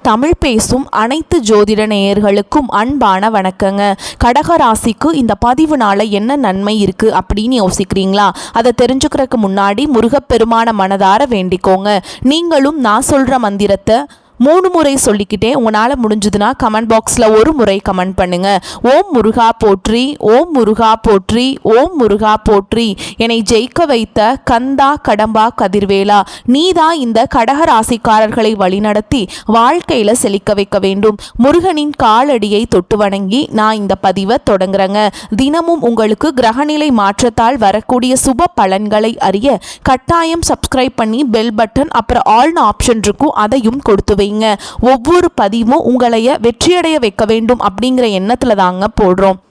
தமிழ் பேசும் அனைத்து ஜோதிட நேயர்களுக்கும் அன்பான வணக்கங்க. கடகராசிக்கு இந்த பதிவுனால என்ன நன்மை இருக்கு அப்படின்னு யோசிக்கிறீங்களா? அதை தெரிஞ்சுக்கிறதுக்கு முன்னாடி முருகப்பெருமான மனதார வேண்டிக்கோங்க. நீங்களும் நான் சொல்ற மந்திரத்தை 3 முறை சொல்லிக்கிட்டே உங்களால் முடிஞ்சதுன்னா கமெண்ட் பாக்ஸில் ஒரு முறை கமெண்ட் பண்ணுங்க. ஓம் முருகா போற்றி, ஓம் முருகா போற்றி, ஓம் முருகா போற்றி. என்னை ஜெயிக்க வைத்த கந்தா கடம்பா கதிர்வேலா, நீதான் இந்த கடக ராசிக்காரர்களை வழிநடத்தி வாழ்க்கையில் செழிக்க வைக்க வேண்டும். முருகனின் காலடியை தொட்டு வணங்கி நான் இந்த பதிவை தொடங்குறேங்க. தினமும் உங்களுக்கு கிரகநிலை மாற்றத்தால் வரக்கூடிய சுப பலன்களை அறிய கட்டாயம் சப்ஸ்கிரைப் பண்ணி பெல் பட்டன் அப்புறம் ஆல்னு ஆப்ஷன் இருக்கும், அதையும் கொடுத்து ஒவ்வொரு பதிவும் உங்களைய வெற்றியடைய வைக்க வேண்டும் அப்படிங்கிற எண்ணத்துல தாங்க போடுறோம்.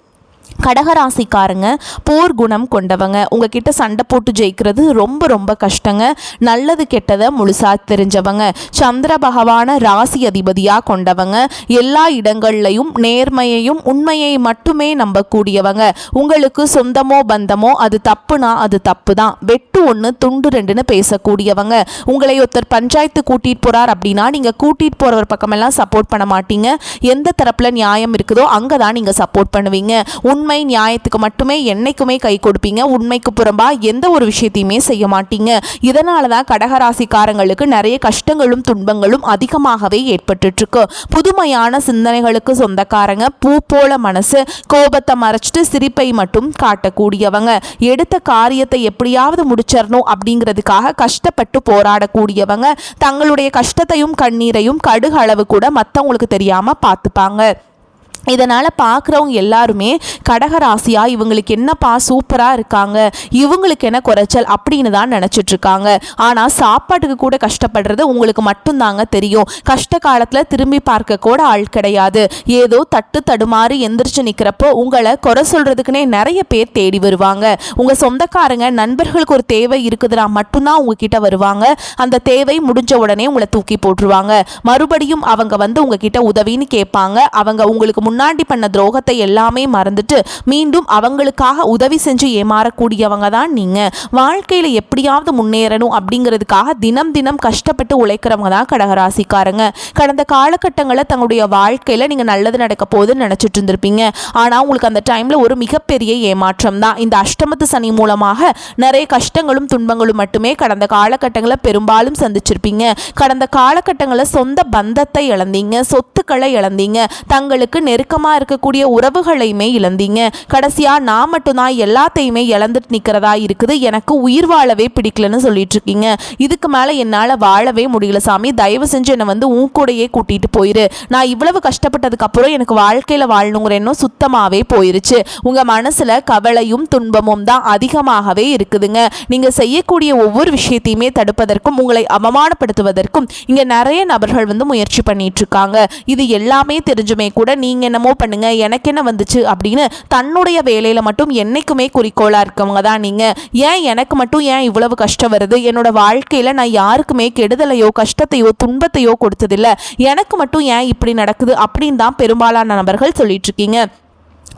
கடகராசிக்காரங்க போர் குணம் கொண்டவங்க. உங்ககிட்ட சண்டை போட்டு ஜெயிக்கிறது ரொம்ப ரொம்ப கஷ்டங்க. நல்லது கெட்டதை முழுசா தெரிஞ்சவங்க. சந்திர பகவான ராசி அதிபதியாக கொண்டவங்க. எல்லா இடங்கள்லையும் நேர்மையையும் உண்மையை மட்டுமே நம்பக்கூடியவங்க. உங்களுக்கு சொந்தமோ பந்தமோ அது தப்புனா அது தப்பு தான், வெட்டு ஒன்று துண்டு ரெண்டுன்னு பேசக்கூடியவங்க. உங்களை ஒருத்தர் பஞ்சாயத்து கூட்டிட்டு போறார் அப்படின்னா நீங்க கூட்டிட்டு போறவர் பக்கமெல்லாம் சப்போர்ட் பண்ண மாட்டீங்க. எந்த தரப்புல நியாயம் இருக்குதோ அங்கதான் நீங்க சப்போர்ட் பண்ணுவீங்க. உண்மை நியாயத்துக்கு மட்டுமே என்னைக்குமே கை கொடுப்பீங்க. உண்மைக்கு புறம்பா எந்த ஒரு விஷயத்தையுமே செய்ய மாட்டீங்க. இதனால தான் கடகராசிக்காரங்களுக்கு நிறைய கஷ்டங்களும் துன்பங்களும் அதிகமாகவே ஏற்பட்டு இருக்கு. புதுமையான சிந்தனைகளுக்கு சொந்தக்காரங்க. பூ போல மனசு, கோபத்தை மறைச்சிட்டு சிரிப்பை மட்டும் காட்டக்கூடியவங்க. எடுத்த காரியத்தை எப்படியாவது முடிச்சிடணும் அப்படிங்கிறதுக்காக கஷ்டப்பட்டு போராடக்கூடியவங்க. தங்களுடைய கஷ்டத்தையும் கண்ணீரையும் கடுகு அளவு கூட மற்றவங்களுக்கு தெரியாம பார்த்துப்பாங்க. இதனால் பார்க்குறவங்க எல்லாருமே கடகராசியா இவங்களுக்கு என்னப்பா சூப்பராக இருக்காங்க, இவங்களுக்கு என்ன குறைச்சல் அப்படின்னு தான் நினச்சிட்ருக்காங்க. ஆனால் சாப்பாட்டுக்கு கூட கஷ்டப்படுறது உங்களுக்கு மட்டும்தாங்க தெரியும். கஷ்ட காலத்தில் திரும்பி பார்க்க கூட ஆள் கிடையாது. ஏதோ தட்டு தடுமாறி எந்திரிச்சு நிற்கிறப்போ உங்களை குறை சொல்கிறதுக்குன்னே நிறைய பேர் தேடி வருவாங்க. உங்கள் சொந்தக்காரங்க நண்பர்களுக்கு ஒரு தேவை இருக்குதுன்னா மட்டும்தான் உங்ககிட்ட வருவாங்க. அந்த தேவை முடிஞ்ச உடனே உங்களை தூக்கி போட்டுருவாங்க. மறுபடியும் அவங்க வந்து உங்ககிட்ட உதவின்னு கேட்பாங்க. அவங்க உங்களுக்கு முன்னாடி பண்ண துரோகத்தை எல்லாமே மறந்துட்டு மீண்டும் அவங்களுக்காக உதவி செஞ்சு ஏமாறக்கூடியவங்க தான் நீங்க. வாழ்க்கையில எப்படியாவது முன்னேறணும் அப்படிங்கிறதுக்காக தினம் தினம் கஷ்டப்பட்டு உழைக்கிறவங்க தான் கடகராசிக்காரங்க. கடந்த காலகட்டங்களில் தங்களுடைய வாழ்க்கையில நீங்க நல்லது நடக்க போகுதுன்னு நினைச்சிட்டு இருந்திருப்பீங்க. ஆனா உங்களுக்கு அந்த டைம்ல ஒரு மிகப்பெரிய ஏமாற்றம் தான். இந்த அஷ்டமத்து சனி மூலமாக நிறைய கஷ்டங்களும் துன்பங்களும் மட்டுமே கடந்த காலகட்டங்களில் பெரும்பாலும் சந்திச்சிருப்பீங்க. கடந்த காலகட்டங்களில் சொந்த பந்தத்தை இழந்தீங்க, சொத்துக்களை இழந்தீங்க, தங்களுக்கு நெருக்கமா இருக்கக்கூடிய உறவுகளையுமே இழந்தீங்க. கடைசியா நான் மட்டும்தான் எல்லாத்தையுமே இழந்துட்டு நிக்கிறதா இருக்குது, எனக்கு உயிர் வாழவே பிடிக்கலன்னு சொல்லிட்டு இருக்கீங்க. இதுக்கு மேல என்னால வாழவே முடியல சாமி, தயவு செஞ்சு என்னை வந்து உன் கூடையே கூட்டிட்டு போயிரு. நான் இவ்வளவு கஷ்டப்பட்டதுக்கு அப்புறம் எனக்கு வாழ்க்கையில வாழணுங்கிற எண்ணம் சுத்தமாவே போயிருச்சு. உங்க மனசுல கவலையும் துன்பமும் தான் அதிகமாகவே இருக்குதுங்க. நீங்க செய்யக்கூடிய ஒவ்வொரு விஷயத்தையுமே தடுப்பதற்கும் உங்களை அவமானப்படுத்துவதற்கும் இங்க நிறைய நபர்கள் வந்து முயற்சி பண்ணிட்டு இருக்காங்க. இது எல்லாமே தெரிஞ்சுமே கூட நீங்க என்னமோ பண்ணுங்க, எனக்கு என்ன வந்துச்சு அப்படின்னு தன்னுடைய வேலையில மட்டும் என்னைக்குமே குறிக்கோளா இருக்கவங்க தான் நீங்க. ஏன் எனக்கு மட்டும் ஏன் இவ்வளவு கஷ்டம் வருது, என்னோட வாழ்க்கையில நான் யாருக்குமே கெடுதலையோ கஷ்டத்தையோ துன்பத்தையோ கொடுத்ததில்லை, எனக்கு மட்டும் ஏன் இப்படி நடக்குது அப்படின்னு தான் பெரும்பாலான நபர்கள் சொல்லிட்டு இருக்கீங்க.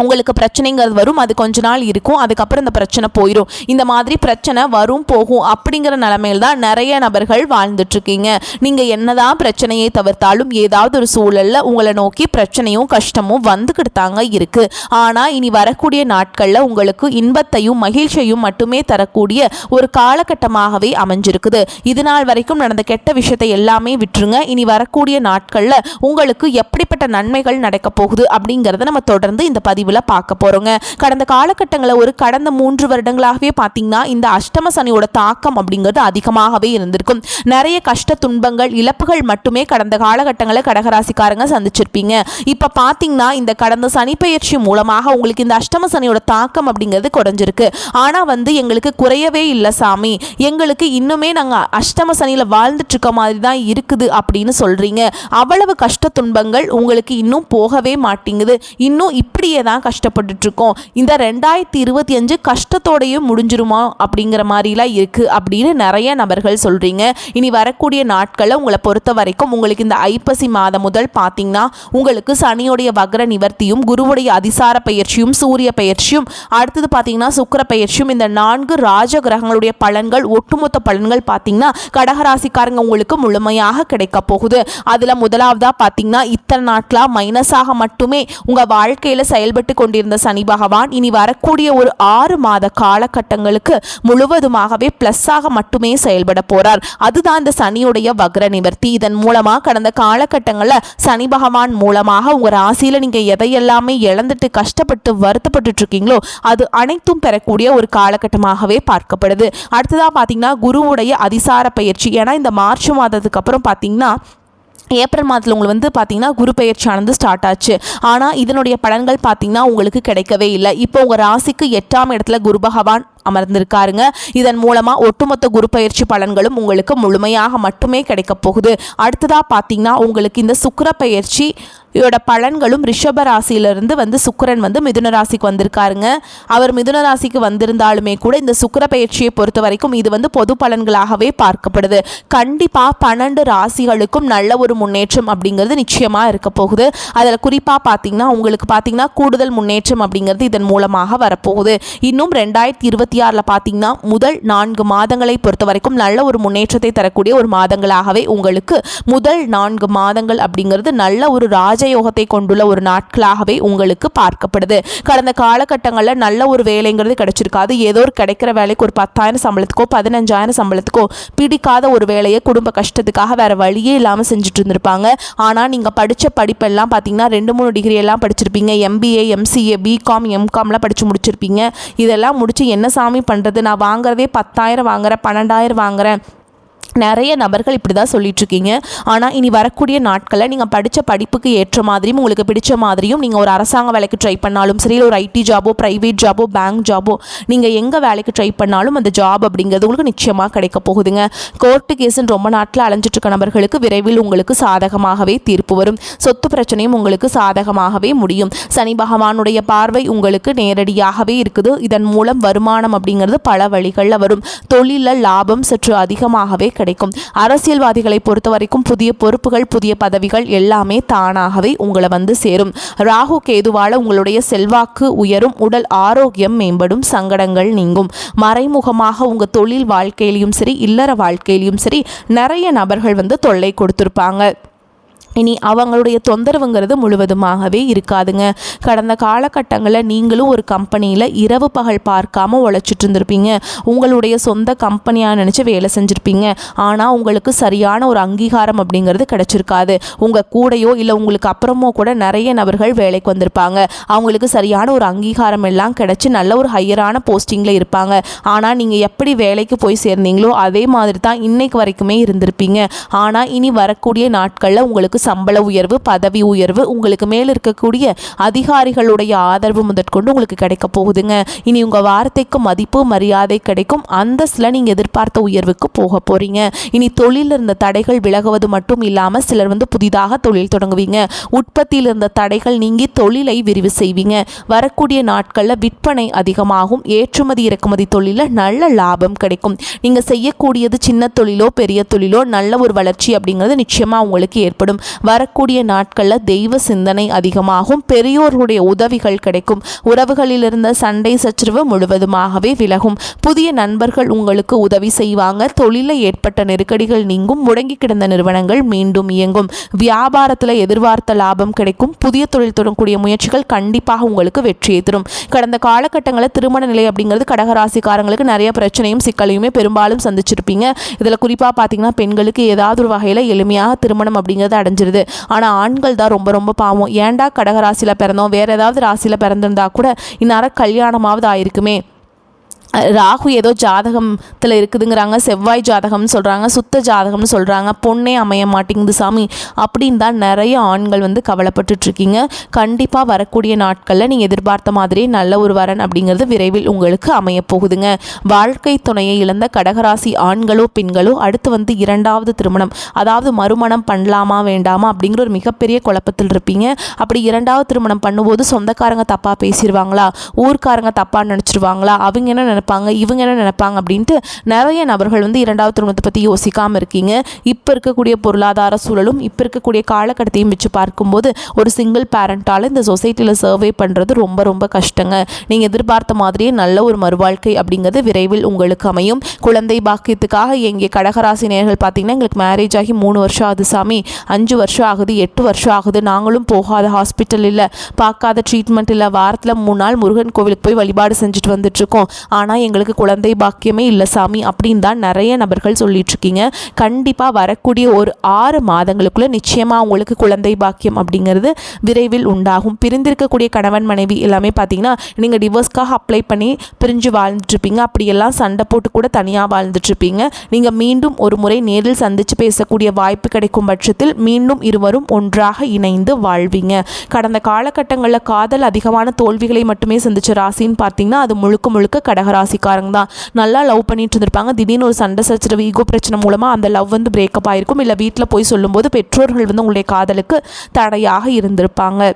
உங்களுக்கு பிரச்சனைங்கிறது வரும், அது கொஞ்ச நாள் இருக்கும், அதுக்கப்புறம் இந்த பிரச்சனை போயிடும். இந்த மாதிரி பிரச்சனை வரும் போகும் அப்படிங்கிற நிலைமையில் தான் நிறைய நபர்கள் வாழ்ந்துட்டுருக்கீங்க. நீங்கள் என்னதான் பிரச்சனையை தவிர்த்தாலும் ஏதாவது ஒரு சூழலில் உங்களை நோக்கி பிரச்சனையும் கஷ்டமும் வந்துக்கிட்டு தாங்க இருக்குது. ஆனால் இனி வரக்கூடிய நாட்களில் உங்களுக்கு இன்பத்தையும் மகிழ்ச்சியையும் மட்டுமே தரக்கூடிய ஒரு காலகட்டமாகவே அமைஞ்சிருக்குது. இது நாள் வரைக்கும் நடந்த கெட்ட விஷயத்தை எல்லாமே விட்டுருங்க. இனி வரக்கூடிய நாட்களில் உங்களுக்கு எப்படிப்பட்ட நன்மைகள் நடக்கப் போகுது அப்படிங்கிறத நம்ம தொடர்ந்து இந்த பதிவு பார்க்க போறோங்க. கடந்த காலகட்டங்களில் கடந்த 3 வருடங்களாகவே பார்த்தீங்கன்னா இந்த அஷ்டம சனியோட தாக்கம் அப்படிங்கிறது அதிகமாகவே இருந்திருக்கும். நிறைய கஷ்ட துன்பங்கள் இழப்புகள் மட்டுமே கடந்த காலகட்டங்களில் கடகராசிக்காரங்க சந்திச்சிருப்பீங்க. இப்ப பார்த்தீங்கன்னா இந்த கடந்த சனி பெயர்ச்சி மூலமாக உங்களுக்கு இந்த அஷ்டம சனியோட தாக்கம் அப்படிங்கிறது குறைஞ்சிருக்கு. ஆனா வந்து எங்களுக்கு குறையவே இல்லை சாமி, எங்களுக்கு இன்னுமே நாங்கள் அஷ்டம சனியில வாழ்ந்துட்டு இருக்க மாதிரி தான் இருக்குது அப்படின்னு சொல்றீங்க. அவ்வளவு கஷ்ட துன்பங்கள் உங்களுக்கு இன்னும் போகவே மாட்டேங்குது. இன்னும் இப்படியே தான் தான் கஷ்டப்பட்டுட்ருக்கோம், இந்த 2025 கஷ்டத்தோடையும் முடிஞ்சிருமா அப்படிங்கிற மாதிரிலாம் இருக்குது அப்படின்னு நிறைய நபர்கள் சொல்கிறீங்க. இனி வரக்கூடிய நாட்களில் உங்களை பொறுத்த வரைக்கும் உங்களுக்கு இந்த ஐப்பசி மாதம் முதல் பார்த்தீங்கன்னா உங்களுக்கு சனியோடைய வக்ர நிவர்த்தியும் குருவுடைய அதிசார பயிற்சியும் சூரிய பயிற்சியும் அடுத்தது பார்த்தீங்கன்னா சுக்கிர பயிற்சியும் இந்த 4 ராஜ கிரகங்களுடைய பலன்கள் ஒட்டுமொத்த பலன்கள் பார்த்தீங்கன்னா கடகராசிக்காரங்க உங்களுக்கு முழுமையாக கிடைக்க போகுது. அதில் முதலாவதாக பார்த்தீங்கன்னா இத்தனை நாட்களாக மைனஸாக மட்டுமே உங்கள் வாழ்க்கையில் செயல்பட்டு கொண்டிருந்த சனி பகவான் இனி வரக்கூடிய ஒரு 6 மாத காலகட்டங்களுக்கு முழுவதுமாகவே ப்ளஸ்ஸாக மட்டுமே செயல்பட போகிறார். அதுதான் இந்த சனியுடைய வக்ர நிவர்த்தி. இதன் மூலமாக கடந்த காலகட்டங்களில் சனி பகவான் மூலமாக உங்கள் ராசியில் நீங்கள் எதையெல்லாமே இழந்துட்டு கஷ்டப்பட்டு வருத்தப்பட்டு இருக்கீங்களோ அது அனைத்தும் பெறக்கூடிய ஒரு காலகட்டமாகவே பார்க்கப்படுது. அடுத்ததாக பார்த்தீங்கன்னா குருவுடைய அதிசார பயிற்சி. ஏன்னா இந்த மார்ச் மாதத்துக்கு அப்புறம் பார்த்தீங்கன்னா ஏப்ரல் மாதத்தில் உங்களுக்கு பார்த்தீங்கன்னா குரு பயிற்சியானது ஸ்டார்ட் ஆச்சு. ஆனால் இதனுடைய பலன்கள் பார்த்தீங்கன்னா உங்களுக்கு கிடைக்கவே இல்லை. இப்போ உங்கள் ராசிக்கு 8ஆம் இடத்துல குரு பகவான் அமர்ந்திருக்காருங்க. இதன் மூலமாக ஒட்டுமொத்த குரு பயிற்சி பலன்களும் உங்களுக்கு முழுமையாக மட்டுமே கிடைக்க போகுது. அடுத்ததாக பார்த்தீங்கன்னா உங்களுக்கு இந்த சுக்கிர பயிற்சி இதோட பலன்களும் ரிஷப ராசியிலிருந்து சுக்கிரன் மிதுன ராசிக்கு வந்திருக்காருங்க. அவர் மிதுன ராசிக்கு வந்திருந்தாலுமே கூட இந்த சுக்கிர பயிற்சியை பொறுத்த வரைக்கும் இது பொது பலன்களாகவே பார்க்கப்படுது. கண்டிப்பாக 12 ராசிகளுக்கும் நல்ல ஒரு முன்னேற்றம் அப்படிங்கிறது நிச்சயமாக இருக்க போகுது. அதில் குறிப்பாக பார்த்தீங்கன்னா உங்களுக்கு பார்த்தீங்கன்னா கூடுதல் முன்னேற்றம் அப்படிங்கிறது இதன் மூலமாக வரப்போகுது. இன்னும் 2026 பார்த்தீங்கன்னா முதல் 4 மாதங்களை பொறுத்த வரைக்கும் நல்ல ஒரு முன்னேற்றத்தை தரக்கூடிய ஒரு மாதங்களாகவே உங்களுக்கு முதல் 4 மாதங்கள் அப்படிங்கிறது நல்ல ஒரு ராஜயோகத்தை கொண்டுள்ள ஒரு நாட்களாகவே உங்களுக்கு பார்க்கப்படுது. கடந்த காலகட்டங்களில் நல்ல ஒரு வேலைங்கிறது கிடைச்சிருக்காது. ஏதோ ஒரு கிடைக்கிற வேலைக்கு ஒரு 10,000 சம்பளத்துக்கோ 15,000 சம்பளத்துக்கோ பிடிக்காத ஒரு வேலையை குடும்ப கஷ்டத்துக்காக வேற வழியே இல்லாமல் செஞ்சுட்டு இருந்திருப்பாங்க. ஆனால் நீங்கள் படித்த படிப்பெல்லாம் பார்த்தீங்கன்னா 2-3 டிகிரி எல்லாம் படிச்சிருப்பீங்க. MBA MCA BCom MComலாம் படித்து முடிச்சிருப்பீங்க. இதெல்லாம் முடிச்சு என்ன சாமி பண்ணுறது, நான் வாங்குறதே 10,000 வாங்குறேன் 12,000 வாங்குறேன், நிறைய நபர்கள் இப்படி தான் சொல்லிட்டுருக்கீங்க. ஆனால் இனி வரக்கூடிய நாட்களில் நீங்கள் படித்த படிப்புக்கு ஏற்ற மாதிரியும் உங்களுக்கு பிடிச்ச மாதிரியும் நீங்கள் ஒரு அரசாங்க வேலைக்கு ட்ரை பண்ணாலும் சரி, ஒரு IT ஜாபோ ப்ரைவேட் ஜாபோ பேங்க் ஜாபோ நீங்கள் எங்கே வேலைக்கு ட்ரை பண்ணாலும் அந்த ஜாப் அப்படிங்கிறது உங்களுக்கு நிச்சயமாக கிடைக்க போகுதுங்க. கோர்ட்டு கேஸுன்னு ரொம்ப நாட்டில் அலைஞ்சிட்ருக்க நபர்களுக்கு விரைவில் உங்களுக்கு சாதகமாகவே தீர்ப்பு வரும். சொத்து பிரச்சனையும் உங்களுக்கு சாதகமாகவே முடியும். சனி பகவானுடைய பார்வை உங்களுக்கு நேரடியாகவே இருக்குது. இதன் மூலம் வருமானம் அப்படிங்கிறது பல வழிகளில் வரும். தொழிலில் லாபம் சற்று அதிகமாகவே கிடைக்கும். அரசியல்வாதிகளை பொறுத்த வரைக்கும் புதிய பொறுப்புகள் புதிய பதவிகள் எல்லாமே தானாகவே உங்களை சேரும். ராகு கேதுவால உங்களுடைய செல்வாக்கு உயரும், உடல் ஆரோக்கியம் மேம்படும், சங்கடங்கள் நீங்கும். மறைமுகமாக உங்க தொழில் வாழ்க்கையிலும் சரி இல்லற வாழ்க்கையிலும் சரி நிறைய நபர்கள் தொல்லை கொடுத்திருப்பாங்க. இனி அவங்களுடைய தொந்தரவுங்கிறது முழுவதுமாகவே இருக்காதுங்க. கடந்த காலகட்டங்களில் நீங்களும் ஒரு கம்பெனியில் இரவு பகல் பார்க்காம உழைச்சிட்டு இருந்திருப்பீங்க. உங்களுடைய சொந்த கம்பெனியாக நினச்சி வேலை செஞ்சுருப்பீங்க. ஆனால் உங்களுக்கு சரியான ஒரு அங்கீகாரம் அப்படிங்கிறது கிடச்சிருக்காது. உங்கள் கூடையோ இல்லை உங்களுக்கு அப்புறமோ கூட நிறைய நபர்கள் வேலைக்கு வந்திருப்பாங்க. அவங்களுக்கு சரியான ஒரு அங்கீகாரம் எல்லாம் கிடச்சி நல்ல ஒரு ஹையரான போஸ்டிங்கில் இருப்பாங்க. ஆனால் நீங்கள் எப்படி வேலைக்கு போய் சேர்ந்தீங்களோ அதே மாதிரி தான் இன்னைக்கு வரைக்குமே இருந்திருப்பீங்க. ஆனால் இனி வரக்கூடிய நாட்களில் உங்களுக்கு சம்பள உயர்வு பதவி உயர்வு உங்களுக்கு மேல் இருக்கக்கூடிய அதிகாரிகளுடைய ஆதரவு முதற்கொண்டு உங்களுக்கு கிடைக்க போகுதுங்க. இனி உங்கள் வார்த்தைக்கு மதிப்பு மரியாதை கிடைக்கும். அந்தஸ்தில் நீங்கள் எதிர்பார்த்த உயர்வுக்கு போக போகிறீங்க. இனி தொழிலில் இருந்த தடைகள் விலகுவது மட்டும் இல்லாமல் சிலர் புதிதாக தொழில் தொடங்குவீங்க. உற்பத்தியில் இருந்த தடைகள் நீங்கி தொழிலை விரிவு செய்வீங்க. வரக்கூடிய நாட்களில் விற்பனை அதிகமாகும். ஏற்றுமதி இறக்குமதி தொழிலில் நல்ல லாபம் கிடைக்கும். நீங்கள் செய்யக்கூடியது சின்ன தொழிலோ பெரிய தொழிலோ நல்ல ஒரு வளர்ச்சி அப்படிங்கிறது நிச்சயமாக உங்களுக்கு ஏற்படும். வரக்கூடிய நாட்களில் தெய்வ சிந்தனை அதிகமாகும். பெரியோர்களுடைய உதவிகள் கிடைக்கும். உறவுகளில் இருந்த சண்டை சச்சரவு முழுவதுமாகவே விலகும். புதிய நண்பர்கள் உங்களுக்கு உதவி செய்வாங்க. தொழிலில் ஏற்பட்ட நெருக்கடிகள் நீங்கும். முடங்கி கிடந்த நிறுவனங்கள் மீண்டும் இயங்கும். வியாபாரத்தில் எதிர்பார்த்த லாபம் கிடைக்கும். புதிய தொழில் தொடங்கக்கூடிய முயற்சிகள் கண்டிப்பாக உங்களுக்கு வெற்றியை தரும். கடந்த காலகட்டங்களில் திருமண நிலை அப்படிங்கிறது கடகராசிக்காரங்களுக்கு நிறைய பிரச்சனையும் சிக்கலையுமே பெரும்பாலும் சந்திச்சிருப்பீங்க. இதில் குறிப்பாக பார்த்தீங்கன்னா பெண்களுக்கு ஏதாவது ஒரு வகையில் எளிமையாக திருமணம் அப்படிங்கிறது அடைஞ்சிருது. ஆனால் ஆண்கள் தான் ரொம்ப ரொம்ப பாவம். ஏன்டா கடக ராசியில் பிறந்தோம், வேற ஏதாவது ராசியில் பிறந்திருந்தா கூட இந்நேரம் கல்யாணமாவது ஆயிருக்குமே ராகு ஏதோ ஜாதகத்தில் இருக்குதுங்கிறாங்க, செவ்வாய் ஜாதகம்னு சொல்கிறாங்க, சுத்த ஜாதகம்னு சொல்கிறாங்க, பொண்ணே அமைய மாட்டேங்குது சாமி அப்படின்னு தான் நிறைய ஆண்கள் வந்து கவலைப்பட்டுட்ருக்கீங்க. கண்டிப்பாக வரக்கூடிய நாட்களில் நீங்கள் எதிர்பார்த்த மாதிரியே நல்ல ஒரு வரன் அப்படிங்கிறது விரைவில் உங்களுக்கு அமையப்போகுதுங்க. வாழ்க்கை துணையை இழந்த கடகராசி ஆண்களோ பெண்களோ அடுத்து வந்து இரண்டாவது திருமணம், அதாவது மறுமணம் பண்ணலாமா வேண்டாமா அப்படிங்கிற ஒரு மிகப்பெரிய குழப்பத்தில் இருப்பீங்க. அப்படி இரண்டாவது திருமணம் பண்ணும்போது சொந்தக்காரங்க தப்பாக பேசிடுவாங்களா, ஊர்க்காரங்க தப்பாக நினச்சிருவாங்களா, அவங்க என்ன நினைப்பாங்க, இவங்க என்ன நினைப்பாங்க அப்படின்ட்டு நிறைய நபர்கள் வந்து இரண்டாவது திருமணத்தை பற்றி யோசிக்காமல் இருக்கீங்க. இப்போ இருக்கக்கூடிய பொருளாதார சூழலும் இப்போ இருக்கக்கூடிய காலகட்டத்தையும் வச்சு பார்க்கும்போது ஒரு சிங்கிள் பேரண்டால் இந்த சொசைட்டியில் சர்வே பண்ணுறது ரொம்ப ரொம்ப கஷ்டங்க. நீங்கள் எதிர்பார்த்த மாதிரியே நல்ல ஒரு மறுவாழ்க்கை அப்படிங்கிறது விரைவில் உங்களுக்கு அமையும். குழந்தை பாக்கியத்துக்காக எங்கே கடகராசி நேயர்கள் பார்த்தீங்கன்னா, எங்களுக்கு மேரேஜ் ஆகி 3 வருஷம் ஆகுது சாமி, 5 வருஷம் ஆகுது, 8 வருஷம் ஆகுது, நாங்களும் போகாத ஹாஸ்பிட்டல் இல்லை, பார்க்காத ட்ரீட்மெண்ட் இல்லை, வாரத்தில் 3 நாள் முருகன் கோவிலுக்கு போய் வழிபாடு செஞ்சுட்டு வந்துட்டுருக்கோம், ஆனால் எங்களுக்கு குழந்தை பாக்கியமே இல்லை சாமி அப்படின்னு தான் நிறைய நபர்கள் சொல்லிட்டு இருக்கீங்க. கண்டிப்பாக வரக்கூடிய ஒரு 6 மாதங்களுக்குள்ளே நிச்சயமாக உங்களுக்கு குழந்தை பாக்கியம் அப்படிங்கிறது விரைவில் உண்டாகும். பிரிந்திருக்கக்கூடிய கணவன் மனைவி எல்லாமே பார்த்தீங்கன்னா, நீங்கள் டிவோர்ஸ்க்காக அப்ளை பண்ணி பிரிஞ்சு வாழ்ந்துட்டுருப்பீங்க, அப்படியெல்லாம் சண்டை போட்டு கூட தனியாக வாழ்ந்துட்டுருப்பீங்க. நீங்கள் மீண்டும் ஒரு முறை நேரில் சந்தித்து பேசக்கூடிய வாய்ப்பு கிடைக்கும் பட்சத்தில் மீண்டும் இருவரும் ஒன்றாக இணைந்து வாழ்வீங்க. கடந்த காலகட்டங்களில் காதல் அதிகமான தோல்விகளை மட்டுமே சந்திச்ச ராசின்னு பார்த்தீங்கன்னா அது முழுக்க முழுக்க கடகராசிக்காரங்க தான். நல்லா லவ் பண்ணிட்டு இருந்திருப்பாங்க, திடீர்னு ஒரு சண்டை சச்சரவு ஈகோ பிரச்சனை மூலமாக அந்த லவ் வந்து பிரேக்கப் ஆகிருக்கும். இல்லை வீட்டில் போய் சொல்லும்போது பெற்றோர்கள் வந்து உங்களுடைய காதலுக்கு தடையாக இருந்திருப்பாங்க.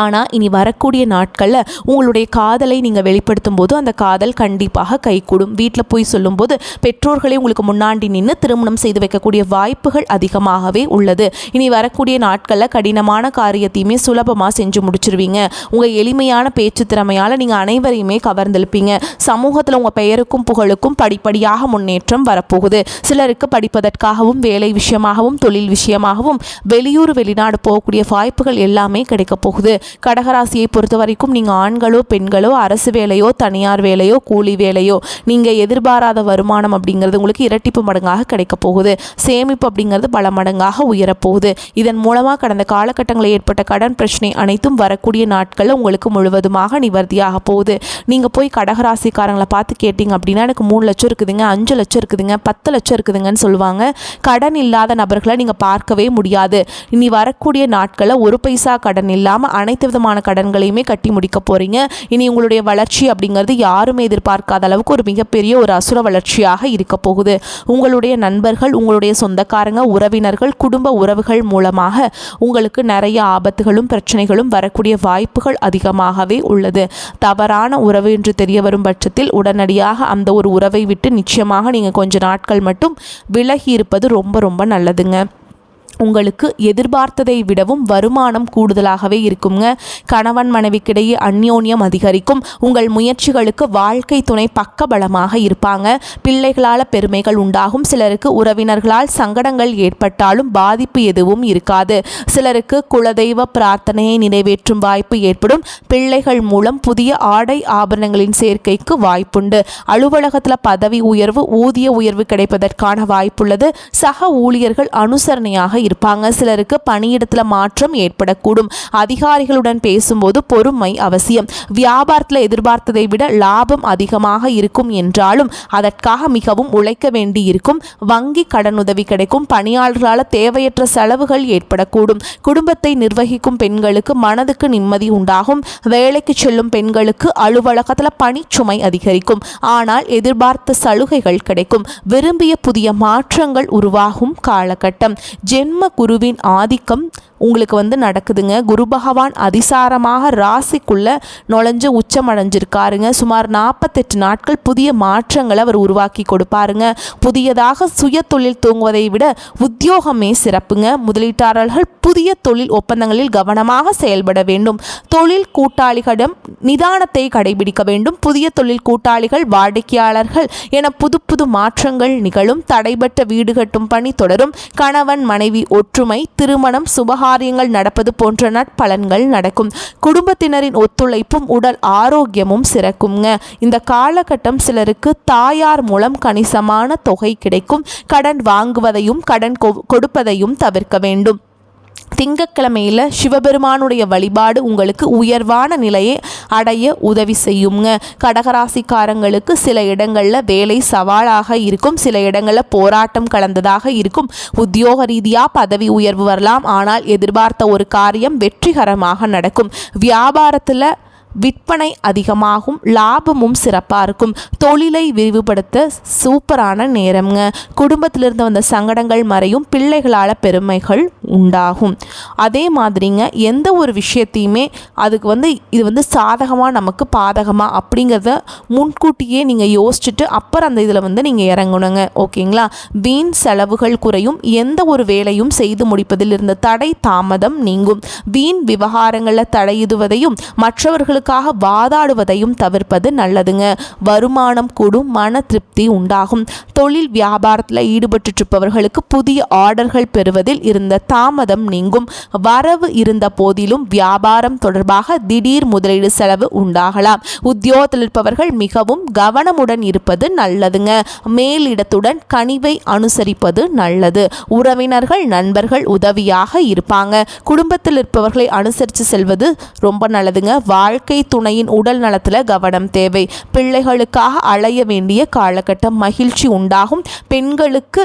ஆனால் இனி வரக்கூடிய நாட்களில் உங்களுடைய காதலை நீங்கள் வெளிப்படுத்தும் போது அந்த காதல் கண்டிப்பாக கைகூடும். வீட்டில் போய் சொல்லும்போது பெற்றோர்களே உங்களுக்கு முன்னாடி நின்று திருமணம் செய்து வைக்கக்கூடிய வாய்ப்புகள் அதிகமாகவே உள்ளது. இனி வரக்கூடிய நாட்களில் கடினமான காரியத்தையுமே சுலபமாக செஞ்சு முடிச்சிருவீங்க. உங்கள் எளிமையான பேச்சு திறமையால் நீங்கள் அனைவரையுமே கவர்ந்தெழுப்பீங்க. சமூகத்தில் உங்கள் பெயருக்கும் புகழுக்கும் படிப்படியாக முன்னேற்றம் வரப்போகுது. சிலருக்கு படிப்பதற்காகவும் வேலை விஷயமாகவும் தொழில் விஷயமாகவும் வெளியூர் வெளிநாடு போகக்கூடிய வாய்ப்புகள் எல்லாமே கிடைக்கப் போகுது. கடகராசியை பொறுத்த வரைக்கும் நீங்கள் ஆண்களோ பெண்களோ அரசு வேலையோ தனியார் வேலையோ கூலி வேலையோ நீங்கள் எதிர்பாராத வருமானம் அப்படிங்கிறது உங்களுக்கு இரட்டிப்பு மடங்காக கிடைக்க போகுது. சேமிப்பு அப்படிங்கிறது பல மடங்காக உயரப்போகுது. இதன் மூலமாக கடந்த காலகட்டங்களில் ஏற்பட்ட கடன் பிரச்சனை அனைத்தும் வரக்கூடிய நாட்களில் உங்களுக்கு முழுவதுமாக நிவர்த்தியாக போகுது. நீங்கள் போய் கடகராசிக்காரங்களை பார்த்து கேட்டிங்க அப்படின்னா எனக்கு 3 லட்சம் இருக்குதுங்க, 5 லட்சம் இருக்குதுங்க, 10 லட்சம் இருக்குதுங்கன்னு சொல்லுவாங்க. கடன் இல்லாத நபர்களை நீங்கள் பார்க்கவே முடியாது. இனி வரக்கூடிய நாட்களில் ஒரு பைசா கடன் இல்லாமல் அனைத்து விதமான கடன்களையுமே கட்டி முடிக்க போகிறீங்க. இனி உங்களுடைய வளர்ச்சி அப்படிங்கிறது யாருமே எதிர்பார்க்காத அளவுக்கு ஒரு மிகப்பெரிய ஒரு அசுர வளர்ச்சியாக இருக்க போகுது. உங்களுடைய நண்பர்கள், உங்களுடைய சொந்தக்காரங்க, உறவினர்கள், குடும்ப உறவுகள் மூலமாக உங்களுக்கு நிறைய ஆபத்துகளும் பிரச்சனைகளும் வரக்கூடிய வாய்ப்புகள் அதிகமாகவே உள்ளது. தவறான உறவு என்று தெரிய வரும் பட்சத்தில் உடனடியாக அந்த ஒரு உறவை விட்டு நிச்சயமாக நீங்கள் கொஞ்ச நாட்கள் மட்டும் விலகி இருப்பது ரொம்ப ரொம்ப நல்லதுங்க. உங்களுக்கு எதிர்பார்த்ததை விடவும் வருமானம் கூடுதலாகவே இருக்குங்க. கணவன் மனைவிக்கிடையே அந்யோன்யம் அதிகரிக்கும். உங்கள் முயற்சிகளுக்கு வாழ்க்கை துணை பக்கபலமாக இருப்பாங்க. பிள்ளைகளால் பெருமைகள் உண்டாகும். சிலருக்கு உறவினர்களால் சங்கடங்கள் ஏற்பட்டாலும் பாதிப்பு எதுவும் இருக்காது. சிலருக்கு குலதெய்வ பிரார்த்தனையை நிறைவேற்றும் வாய்ப்பு ஏற்படும். பிள்ளைகள் மூலம் புதிய ஆடை ஆபரணங்களின் சேர்க்கைக்கு வாய்ப்புண்டு. அலுவலகத்தில் பதவி உயர்வு, ஊதிய உயர்வு கிடைப்பதற்கான வாய்ப்புள்ளது. சக ஊழியர்கள் அனுசரணையாக இருப்பாங்க. சிலருக்கு பணியிடத்தில் மாற்றம் ஏற்படக்கூடும். அதிகாரிகளுடன் பேசும்போது பொறுமை அவசியம். வியாபாரத்தில் எதிர்பார்த்ததை விட லாபம் அதிகமாக இருக்கும் என்றாலும் அதற்காக மிகவும் உழைக்க வேண்டி இருக்கும். வங்கி கடனுதவி கிடைக்கும். பணியாளர்களால் தேவையற்ற செலவுகள் ஏற்படக்கூடும். குடும்பத்தை நிர்வகிக்கும் பெண்களுக்கு மனதுக்கு நிம்மதி உண்டாகும். வேலைக்கு செல்லும் பெண்களுக்கு அலுவலகத்தில் பணிச்சுமை அதிகரிக்கும். ஆனால் எதிர்பார்த்த சலுகைகள் கிடைக்கும். விரும்பிய புதிய மாற்றங்கள் உருவாகும் காலகட்டம். ஜென்ம குருவின் ஆதிக்கம் உங்களுக்கு வந்து நடக்குதுங்க. குரு பகவான் அதிசாரமாக ராசிக்குள்ள நுழைஞ்சு உச்சமடைஞ்சிருக்காருங்க. சுமார் 48 நாட்கள் புதிய மாற்றங்களை அவர் உருவாக்கி கொடுப்பாருங்க. புதியதாக சுய தொழில் தூங்குவதை விட உத்தியோகமே சிறப்புங்க. முதலீட்டாளர்கள் புதிய தொழில் ஒப்பந்தங்களில் கவனமாக செயல்பட வேண்டும். தொழில் கூட்டாளிகளிடம் நிதானத்தை கடைபிடிக்க வேண்டும். புதிய தொழில் கூட்டாளிகள், வாடிக்கையாளர்கள் என புது புது மாற்றங்கள் நிகழும். தடைபட்ட வீடு கட்டும் பணி தொடரும். கணவன் மனைவி ஒற்றுமை, திருமணம், சுபகாரியங்கள் நடப்பது போன்ற நற்பலன்கள் நடக்கும். குடும்பத்தினரின் ஒத்துழைப்பும் உடல் ஆரோக்கியமும் சிறக்குங்க. இந்த காலகட்டம் சிலருக்கு தாயார் மூலம் கணிசமான தொகை கிடைக்கும். கடன் வாங்குவதையும் கடன் கொடுப்பதையும் தவிர்க்க வேண்டும். திங்கட்கிழமையில் சிவபெருமானுடைய வழிபாடு உங்களுக்கு உயர்வான நிலையை அடைய உதவி செய்யுங்க. கடகராசிக்காரங்களுக்கு சில இடங்களில் வேலை சவாலாக இருக்கும், சில இடங்களில் போராட்டம் கலந்ததாக இருக்கும். உத்தியோக ரீதியாக பதவி உயர்வு வரலாம், ஆனால் எதிர்பார்த்த ஒரு காரியம் வெற்றிகரமாக நடக்கும். வியாபாரத்தில் விற்பனை அதிகமாகும், லாபமும் சிறப்பாக இருக்கும். தொழிலை விரிவுபடுத்த சூப்பரான நேரம்ங்க. குடும்பத்திலிருந்து வந்த சங்கடங்கள் மறையும், பிள்ளைகளால் பெருமைகள் உண்டாகும். அதே மாதிரிங்க எந்த ஒரு விஷயத்தையுமே அதுக்கு இது சாதகமாக நமக்கு பாதகமாக அப்படிங்கிறத முன்கூட்டியே நீங்கள் யோசிச்சுட்டு அப்புறம் அந்த இதில் நீங்கள் இறங்கணுங்க. ஓகேங்களா? வீண் செலவுகள் குறையும், எந்த ஒரு வேலையும் செய்து முடிப்பதில் இருந்த தடை தாமதம் நீங்கும். வீண் விவகாரங்களில் தலையிடுவதையும் மற்றவர்களுக்கு வாதாடுவதையும் தவிர்ப்பது நல்லதுங்க. வருமானம் கூடும், மன திருப்தி உண்டாகும். தொழில் வியாபாரத்தில் ஈடுபட்டு இருப்பவர்களுக்கு புதிய ஆர்டர்கள் பெறுவதில் இருந்த தாமதம் நீங்கும். வரவு இருந்த போதிலும் வியாபாரம் தொடர்பாக திடீர் முதலீடு செலவு உண்டாகலாம். உத்தியோகத்தில் இருப்பவர்கள் மிகவும் கவனமுடன் இருப்பது நல்லதுங்க. மேலிடத்துடன் கனிவை அனுசரிப்பது நல்லது. உறவினர்கள் நண்பர்கள் உதவியாக இருப்பாங்க. குடும்பத்தில் இருப்பவர்களை அனுசரித்து செல்வது ரொம்ப நல்லதுங்க. வாழ்க்கை துணையின் உடல் நலத்தில் கவனம் தேவை. பிள்ளைகளுக்காக அலைய வேண்டிய காலகட்டம், மகிழ்ச்சி உண்டாகும். பெண்களுக்கு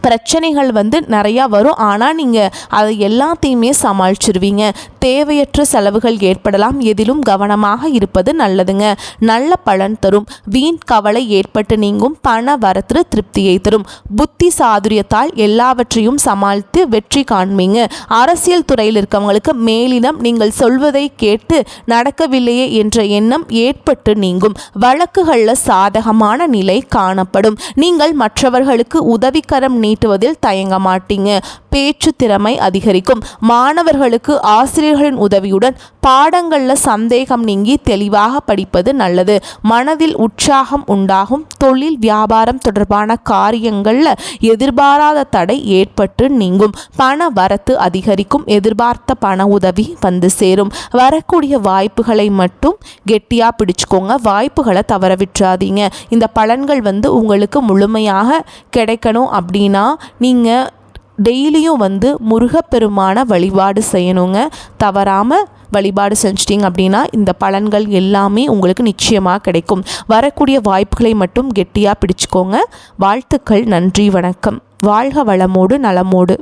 பிரச்சனைகள் நிறையா வரும், ஆனால் நீங்கள் அதை எல்லாத்தையுமே சமாளிச்சிருவீங்க. தேவையற்ற செலவுகள் ஏற்படலாம், எதிலும் கவனமாக இருப்பது நல்லதுங்க. நல்ல பலன் தரும். வீண் கவலை ஏற்பட்டு நீங்கும், பண வரத்து திருப்தியை தரும். புத்தி சாதுரியத்தால் எல்லாவற்றையும் சமாளித்து வெற்றி காண்பீங்க. அரசியல் துறையில் இருக்கவங்களுக்கு மேலிடம் நீங்கள் சொல்வதை கேட்டு நடக்கவில்லையே என்ற எண்ணம் ஏற்பட்டு நீங்கும். வழக்குகளில் சாதகமான நிலை காணப்படும். நீங்கள் மற்றவர்களுக்கு உதவிக்கரம் நீட்டுவதில் தயங்க மாட்டீங்க. பேச்சு திறமை அதிகரிக்கும். மாணவர்களுக்கு ஆசிரியர்களின் உதவியுடன் பாடங்களில் சந்தேகம் நீங்கி தெளிவாக படிப்பது நல்லது. மனதில் உற்சாகம் உண்டாகும். தொழில் வியாபாரம் தொடர்பான காரியங்களில் எதிர்பாராத தடை ஏற்பட்டு நீங்கும். பண வரத்து அதிகரிக்கும். எதிர்பார்த்த பண உதவி சேரும். வரக்கூடிய வாய்ப்புகளை மட்டும் கெட்டியாக பிடிச்சுக்கோங்க. வாய்ப்புகளை தவற விட்டுறாதீங்க. இந்த பலன்கள் உங்களுக்கு முழுமையாக கிடைக்கணும் அப்படின்னா நீங்கள் டெய்லியும் முருகப்பெருமான வழிபாடு செய்யணுங்க. தவறாமல் வழிபாடு செஞ்சிட்டிங்க அப்படின்னா இந்த பலன்கள் எல்லாமே உங்களுக்கு நிச்சயமாக கிடைக்கும். வரக்கூடிய வாய்ப்புகளை மட்டும் கெட்டியாக பிடிச்சுக்கோங்க. வாழ்த்துக்கள். நன்றி, வணக்கம். வாழ்க வளமோடு நலமோடு.